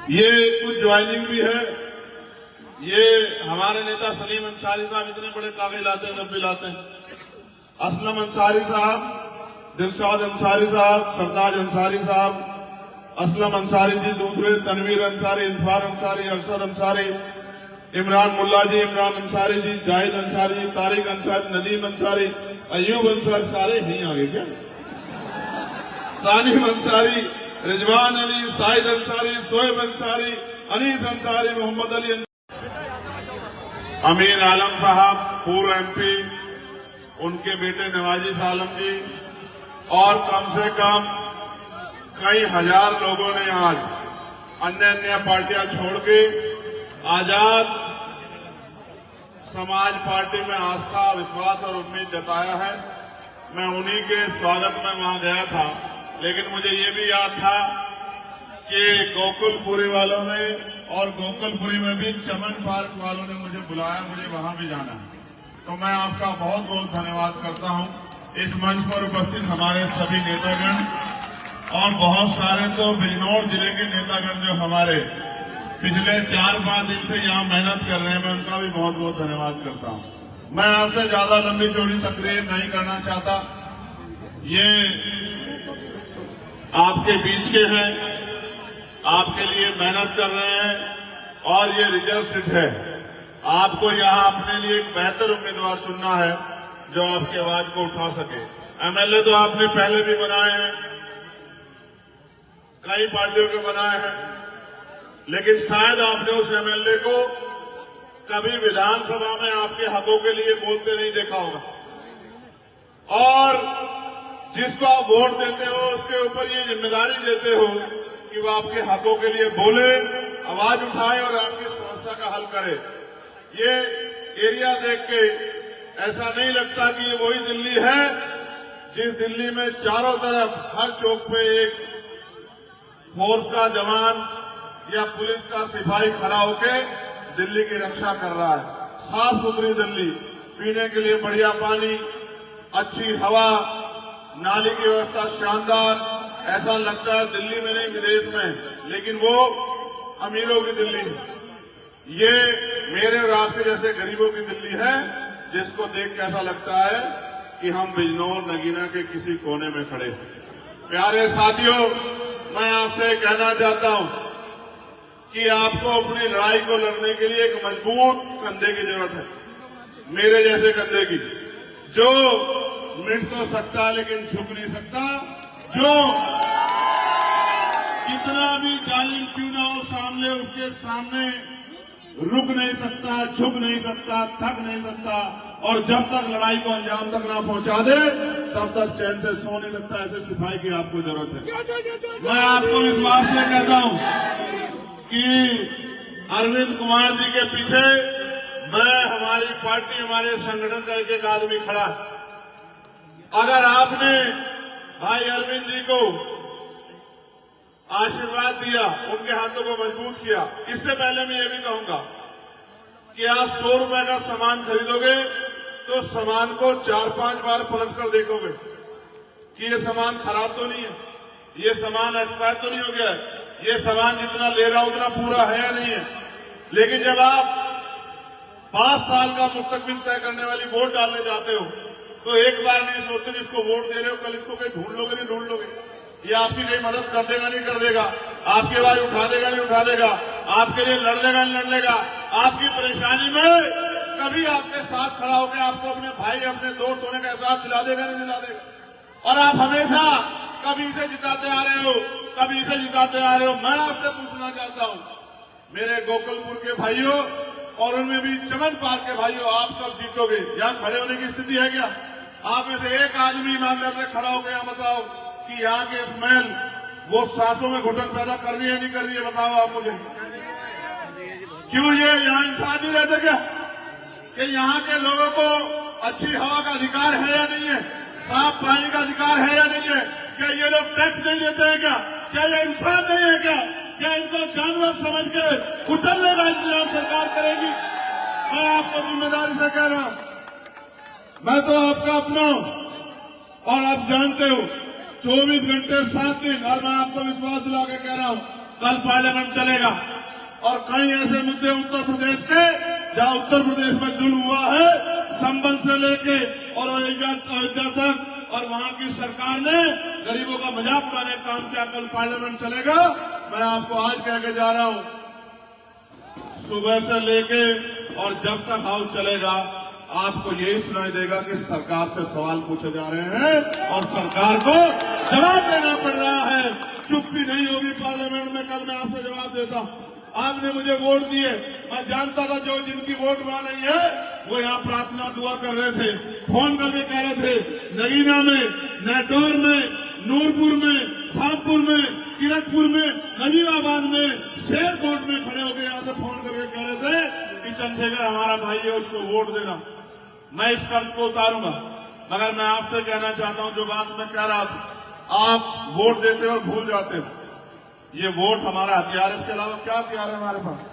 ये कुछ ज्वाइनिंग भी है। ये हमारे नेता सलीम अंसारी साहब इतने बड़े कागज लाते हैं, जब भी लाते हैं। असलम अंसारी साहब, दिलशाद अंसारी साहब, सरताज अंसारी साहब, असलम अंसारी जी दूसरे, तनवीर अंसारी, इंसार अंसारी, अरशद अंसारी, इमरान मुल्ला जी, इमरान अंसारी जी, जाहिद अंसारी जी, तारिक अंसारी, नदीम अंसारी, अयूब अंसारी, सारे यहीं आगे क्या, सानिम अंसारी, रिजवान अली, साहिद अंसारी, सोएब अंसारी, अनीस अंसारी, मोहम्मद अली, अमीर आलम साहब पूर्व एमपी, उनके बेटे नवाजिश आलम जी, और कम से कम कई हजार लोगों ने आज अन्य अन्य पार्टियां छोड़ के आजाद समाज पार्टी में आस्था, विश्वास और उम्मीद जताया है। मैं उन्हीं के स्वागत में वहां गया था, लेकिन मुझे ये भी याद था कि गोकुलपुरी वालों ने और गोकुलपुरी में भी चमन पार्क वालों ने मुझे बुलाया, मुझे वहां भी जाना है। तो मैं आपका बहुत बहुत धन्यवाद करता हूं। इस मंच पर उपस्थित हमारे सभी नेतागण और बहुत सारे तो बिजनौर जिले के नेतागण जो हमारे पिछले 4-5 दिन से यहाँ मेहनत कर रहे हैं, मैं उनका भी बहुत बहुत धन्यवाद करता हूँ। मैं आपसे ज्यादा लंबी चौड़ी तकरीर नहीं करना चाहता। ये आपके बीच के हैं, आपके लिए मेहनत कर रहे हैं और ये रिजर्व सीट है। आपको यहाँ अपने लिए एक बेहतर उम्मीदवार चुनना है जो आपकी आवाज को उठा सके। एमएलए तो आपने पहले भी बनाए हैं, कई पार्टियों के बनाए हैं, लेकिन शायद आपने उस एमएलए को कभी विधानसभा में आपके हकों के लिए बोलते नहीं देखा होगा। और जिसको आप वोट देते हो उसके ऊपर ये जिम्मेदारी देते हो कि वो आपके हकों के लिए बोले, आवाज उठाए और आपकी समस्या का हल करे। ये एरिया देख के ऐसा नहीं लगता कि ये वही दिल्ली है जिस दिल्ली में चारों तरफ हर चौक पे एक फोर्स का जवान या पुलिस का सिपाही खड़ा होके दिल्ली की रक्षा कर रहा है। साफ सुथरी दिल्ली, पीने के लिए बढ़िया पानी, अच्छी हवा, नाली की व्यवस्था शानदार। ऐसा लगता है दिल्ली में नहीं विदेश में, लेकिन वो अमीरों की दिल्ली है। ये मेरे और आपके जैसे गरीबों की दिल्ली है, जिसको देख के ऐसा लगता है कि हम बिजनौर नगीना के किसी कोने में खड़े हैं। प्यारे साथियों, मैं आपसे कहना चाहता हूं कि आपको अपनी लड़ाई को लड़ने के लिए एक मजबूत कंधे की जरूरत है, मेरे जैसे कंधे की, जो मिट तो सकता लेकिन झुक नहीं सकता, जो कितना भी जालिम क्यों ना हो सामने, उसके सामने रुक नहीं सकता, झुक नहीं सकता, थक नहीं सकता, और जब तक लड़ाई को अंजाम तक ना पहुंचा दे तब तक चैन से सो नहीं सकता। ऐसे सिपाही की आपको जरूरत है। मैं आपको विश्वास से कहता हूं कि अरविंद कुमार जी के पीछे मैं, हमारी पार्टी, हमारे संगठन का एक एक आदमी खड़ा है। अगर आपने भाई अरविंद जी को आशीर्वाद दिया, उनके हाथों को मजबूत किया, इससे पहले मैं ये भी कहूंगा कि आप 100 रुपए का सामान खरीदोगे तो सामान को 4-5 बार पलट कर देखोगे कि ये सामान खराब तो नहीं है, ये सामान एक्सपायर तो नहीं हो गया है, ये सामान जितना ले रहा उतना पूरा है या नहीं है। लेकिन जब आप 5 साल का मुस्तकबिल तय करने वाली वोट डालने जाते हो तो एक बार नहीं सोचते जिसको वोट दे रहे हो कल इसको कहीं ढूंढ लोगे नहीं ढूंढ लोगे, ये आपकी कहीं मदद कर देगा नहीं कर देगा, आपकी आवाज उठा देगा नहीं उठा देगा, आपके लिए लड़ लेगा नहीं लड़ लेगा, आपकी परेशानी में कभी आपके साथ खड़ा होकर आपको अपने भाई, अपने दोस्त होने का एहसास दिला देगा नहीं दिला देगा। और आप हमेशा कभी इसे जिताते आ रहे हो, कभी इसे जिताते आ रहे हो। मैं आपसे पूछना चाहता हूं, मेरे गोकुलपुर के भाइयों और उनमें भी चमन पार्क के भाइयों, आप कब जीतोगे? यहां खड़े होने की स्थिति है क्या? आप में से एक आदमी ईमानदार से खड़ा होकर यहां बताओ कि यहाँ के स्मेल वो सांसों में घुटन पैदा कर रही है नहीं कर रही है? बताओ आप मुझे। क्यों ये यहाँ इंसान नहीं रहते क्या? कि यहाँ के लोगों को अच्छी हवा का अधिकार है या नहीं है? साफ पानी का अधिकार है या नहीं है? क्या ये लोग टैक्स नहीं देते हैं क्या? क्या ये इंसान नहीं है क्या? क्या इनको जानवर समझ के कुचलने का इंतजाम सरकार करेगी? मैं आपको जिम्मेदारी से कह रहा हूं, मैं तो आपका अपना हूं और आप जानते हो 24 घंटे 7 दिन, और मैं आपको विश्वास दिला के कह रहा हूं कल पार्लियामेंट चलेगा। और कई ऐसे मुद्दे उत्तर प्रदेश के जहां उत्तर प्रदेश में जुल्म हुआ है, संबल से लेके और अयोध्या तक, और वहां की सरकार ने गरीबों का मजाक उड़ाने का काम किया। कल पार्लियामेंट चलेगा। मैं आपको आज कह के जा रहा हूं, सुबह से लेके और जब तक हाउस चलेगा आपको यही सुनाई देगा कि सरकार से सवाल पूछे जा रहे हैं और सरकार को जवाब देना पड़ रहा है। चुप्पी नहीं होगी पार्लियामेंट में। कल मैं आपसे जवाब देता हूं। आपने मुझे वोट दिए, मैं जानता था जो जिनकी वोट वहां नहीं है वो यहाँ प्रार्थना दुआ कर रहे थे, फोन करके कह रहे थे नगीना में, नेटौर में, नूरपुर में, थामपुर में, किरतपुर में, नजीबाबाद में, शेरकोट में खड़े होकर यहाँ से फोन करके कह रहे थे कि चंद्रशेखर हमारा भाई है, उसको वोट देना। मैं इस कर्ज को उतारूंगा। मगर मैं आपसे कहना चाहता हूं, जो बात मैं कह रहा था, आप वोट देते और भूल जाते हो। ये वोट हमारा हथियार, इसके अलावा क्या हथियार है हमारे पास?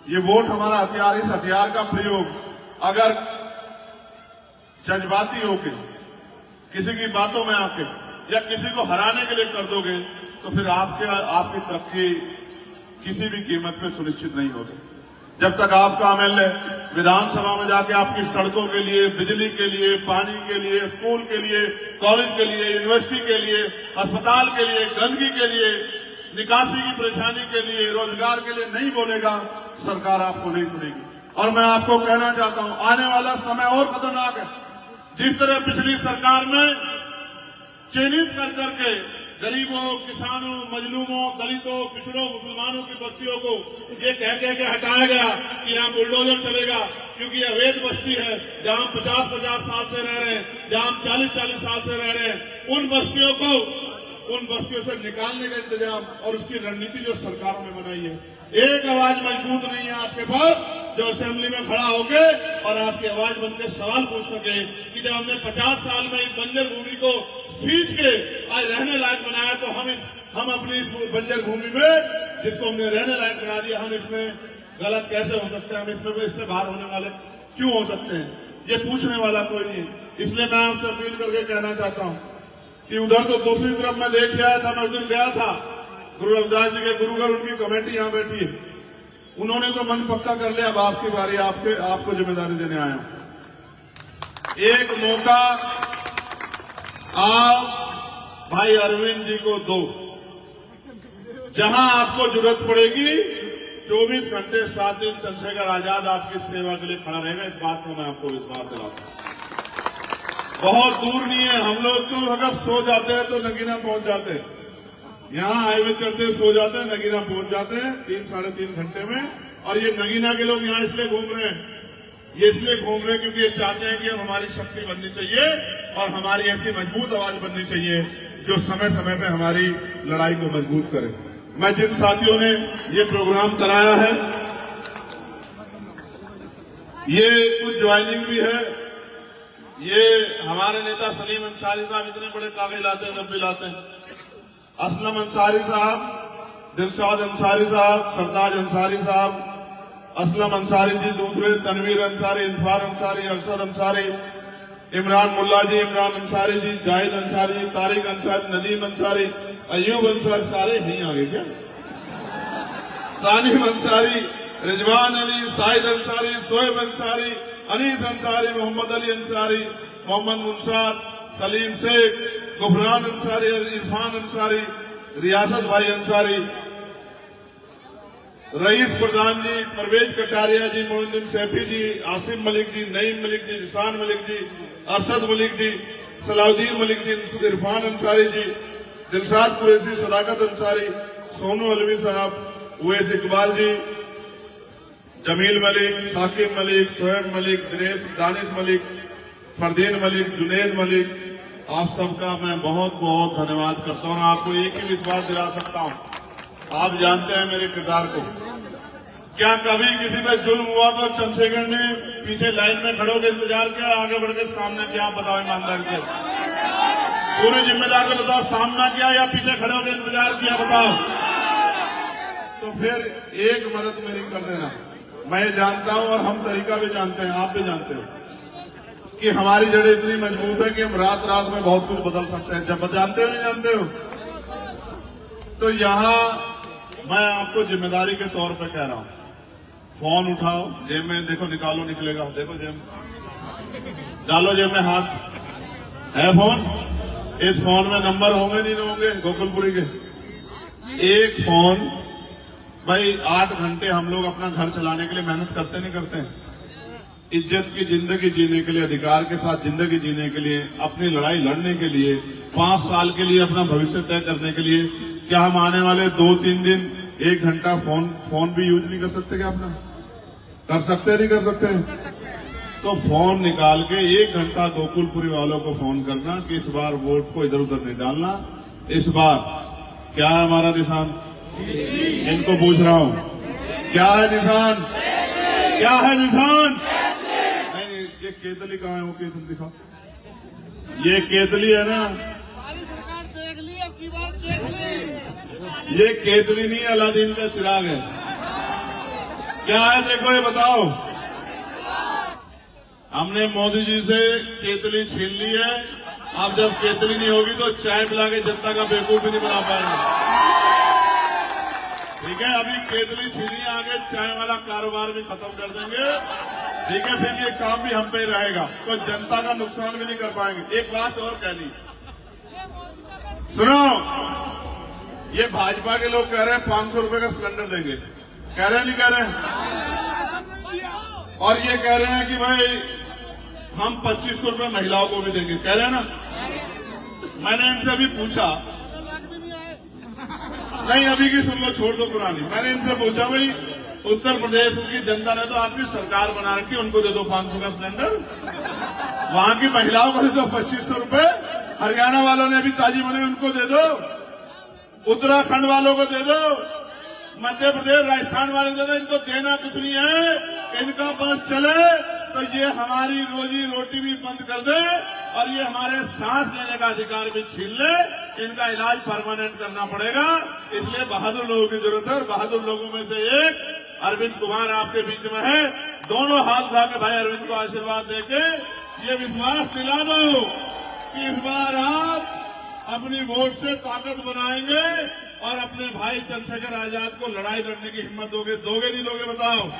ये वोट हमारा हथियार। इस हथियार का प्रयोग अगर जज्बाती होके किसी की बातों में आके या किसी को हराने के लिए कर दोगे तो फिर आपकी तरक्की किसी भी कीमत पे सुनिश्चित नहीं हो सकती। जब तक आपका एमएलए विधानसभा में जाके आपकी सड़कों के लिए, बिजली के लिए, पानी के लिए, स्कूल के लिए, कॉलेज के लिए, यूनिवर्सिटी के लिए, अस्पताल के लिए, गंदगी के लिए, निकासी की परेशानी के लिए, रोजगार के लिए नहीं बोलेगा, सरकार आपको नहीं सुनेगी। और मैं आपको कहना चाहता हूं, आने वाला समय और खतरनाक है। जिस तरह पिछली सरकार में चिन्हित कर करके गरीबों, किसानों, मजलूमों, दलितों, पिछड़ों, मुसलमानों की बस्तियों को ये कह के हटाया गया कि यहाँ बुलडोजर चलेगा क्योंकि ये अवैध बस्ती है, जहां 50-50 साल से रह रहे हैं, जहां 40-40 साल से रह रहे हैं, उन बस्तियों से निकालने का इंतजाम और उसकी रणनीति जो सरकारों ने बनाई है। एक आवाज मजबूत नहीं है आपके पास जो असेंबली में खड़ा होके और आपकी आवाज बनकर सवाल पूछ सके कि जब हमने 50 साल में इस बंजर भूमि को सींच के आज रहने लायक बनाया तो हम अपनी इस बंजर भूमि में जिसको हमने रहने लायक बना दिया, हम इसमें गलत कैसे हो सकते हैं? हम इससे बाहर होने वाले क्यों हो सकते हैं? ये पूछने वाला कोई नहीं। इसलिए मैं आपसे अपील करके कहना चाहता हूं कि उधर तो दूसरी तरफ मैं देख आया था, मैं उस दिन गया था, गुरु रविदास जी के गुरुघर, उनकी कमेटी यहां बैठी है, उन्होंने तो मन पक्का कर लिया, अब आपकी बारी, आपको जिम्मेदारी देने आया हूं। एक मौका आप भाई अरविंद जी को दो, जहां आपको जरूरत पड़ेगी 24 घंटे 7 दिन चंद्रशेखर आजाद आपकी सेवा के लिए खड़ा रहेगा। इस बात को मैं आपको विश्वास दिलाता हूं। बहुत दूर नहीं है। हम लोग तो अगर सो जाते हैं तो नगीना पहुंच जाते हैं, यहां हाईवे चढ़ते सो जाते हैं, नगीना पहुंच जाते हैं 3-3.5 घंटे में। और ये नगीना के लोग यहां इसलिए घूम रहे हैं, ये इसलिए घूम रहे हैं क्योंकि ये चाहते हैं कि अब हमारी शक्ति बननी चाहिए और हमारी ऐसी मजबूत आवाज बननी चाहिए जो समय समय पे हमारी लड़ाई को मजबूत करे। मैं जिन साथियों ने ये प्रोग्राम कराया है, ये कुछ ज्वाइनिंग भी है। ये हमारे नेता सलीम अंसारी साहब इतने बड़े कागज लाते हैं, जब भी लाते हैं, असलम अंसारी साहब, दिलशाद अंसारी साहब, सरताज अंसारी साहब, असलम अंसारी जी दूसरे, तनवीर अंसारी, इंसार अंसारी, अरशद अंसारी, इमरान मुल्ला जी, इमरान अंसारी जी, जाहिद अंसारी जी, तारिक अंसारी, नदीम अंसारी, अयूब अंसारी, सारे नहीं आगे क्या, सानिम अंसारी, रिजवान अली, साहिद अंसारी, सोएब अंसारी, अनीस अंसारी, मोहम्मद अली अंसारी, मोहम्मद मुंसार, सलीम शेख, गुफरान अंसारी, इरफान अंसारी, रियासत भाई अंसारी, रईस प्रधान जी, परवेज कटारिया जी, मोइनुद्दीन सैफी जी, आसिम मलिक जी, नईम मलिक जी, निशान मलिक जी, अरशद मलिक जी, सलाउद्दीन मलिक जी, इरफान अंसारी जी, दिलशाद कुरैशी, सदाकत अंसारी, सोनू अलवी साहब, उवैस इकबाल जी, जमील मलिक, साकिब मलिक, सोहेब मलिक, दानिश मलिक, फरदीन मलिक, जुनेद मलिक, आप सबका मैं बहुत बहुत धन्यवाद करता हूं। आपको एक ही विश्वास दिला सकता हूं, आप जानते हैं मेरे किरदार को। क्या कभी किसी पे जुल्म हुआ तो चंद्रशेखर ने पीछे लाइन में खड़े होकर इंतजार किया, आगे बढ़कर सामने किया? बताओ ईमानदारी से, पूरी जिम्मेदारी को बताओ, सामना किया या पीछे खड़े होकर इंतजार किया? बताओ। तो फिर एक मदद मेरी कर देना। मैं जानता हूं और हम तरीका भी जानते हैं, आप भी जानते हो कि हमारी जड़ें इतनी मजबूत है कि हम रात रात में बहुत कुछ बदल सकते हैं। जब जानते हो नहीं जानते हो? तो यहां मैं आपको जिम्मेदारी के तौर पे कह रहा हूं, फोन उठाओ, जेब में देखो, निकालो, निकलेगा, देखो जेब में डालो, जेब में हाथ है फोन। इस फोन में नंबर होंगे नहीं होंगे गोकुलपुरी के? एक फोन भाई 8 घंटे हम लोग अपना घर चलाने के लिए मेहनत करते नहीं करते? इज्जत की जिंदगी जीने के लिए, अधिकार के साथ जिंदगी जीने के लिए, अपनी लड़ाई लड़ने के लिए, 5 साल के लिए अपना भविष्य तय करने के लिए, क्या हम आने वाले 2-3 दिन 1 घंटा फोन भी यूज नहीं कर सकते? क्या अपना कर सकते नहीं कर सकते? तो फोन निकाल के 1 घंटा गोकुलपुरी वालों को फोन करना कि इस बार वोट को इधर उधर नहीं डालना। इस बार क्या है हमारा निशान? इनको पूछ रहा हूं, क्या है निशान? क्या है निशान? नहीं, ये केतली कहां है? वो केतली दिखाओ। ये केतली है ना, सारी सरकार देख ली, अब की बात देख ली। ये केतली नहीं, अलादीन का चिराग है। क्या है देखो, ये बताओ। हमने मोदी जी से केतली छीन ली है। अब जब केतली नहीं होगी तो चाय पिला के जनता का बेवकूफ भी नहीं बना पाएंगे। ठीक है, अभी केतली छीनी, आगे चाय वाला कारोबार भी खत्म कर देंगे। ठीक है, फिर ये काम भी हम पे रहेगा, तो जनता का नुकसान भी नहीं कर पाएंगे। एक बात और कहनी, सुनो, ये भाजपा के लोग कह रहे हैं 500 रुपए का सिलेंडर देंगे, कह रहे हैं नहीं कह रहे हैं? और ये कह रहे हैं कि भाई हम 2500 रुपए महिलाओं को भी देंगे, कह रहे हैं ना? मैंने इनसे अभी पूछा, नहीं अभी की सुन लो, छोड़ दो पुरानी। मैंने इनसे पूछा, भाई उत्तर प्रदेश की जनता ने तो आपकी सरकार बना रखी, उनको दे दो 500 का सिलेंडर, वहां की महिलाओं को दे दो 2500 रुपए, हरियाणा वालों ने अभी ताजी बने उनको दे दो, उत्तराखंड वालों को दे दो, मध्य प्रदेश राजस्थान वाले दे दो। इनको देना कुछ नहीं है, इनका बस चले तो ये हमारी रोजी रोटी भी बंद कर दे और ये हमारे सांस लेने का अधिकार भी छीन ले। इनका इलाज परमानेंट करना पड़ेगा, इसलिए बहादुर लोगों की जरूरत है। और बहादुर लोगों में से एक अरविंद कुमार आपके बीच में है। दोनों हाथ उठा के भाई अरविंद को आशीर्वाद देके ये विश्वास दिला दो कि इस बार आप अपनी वोट से ताकत बनाएंगे और अपने भाई चंद्रशेखर आजाद को लड़ाई लड़ने की हिम्मत दोगे? दोगे नहीं दोगे बताओ?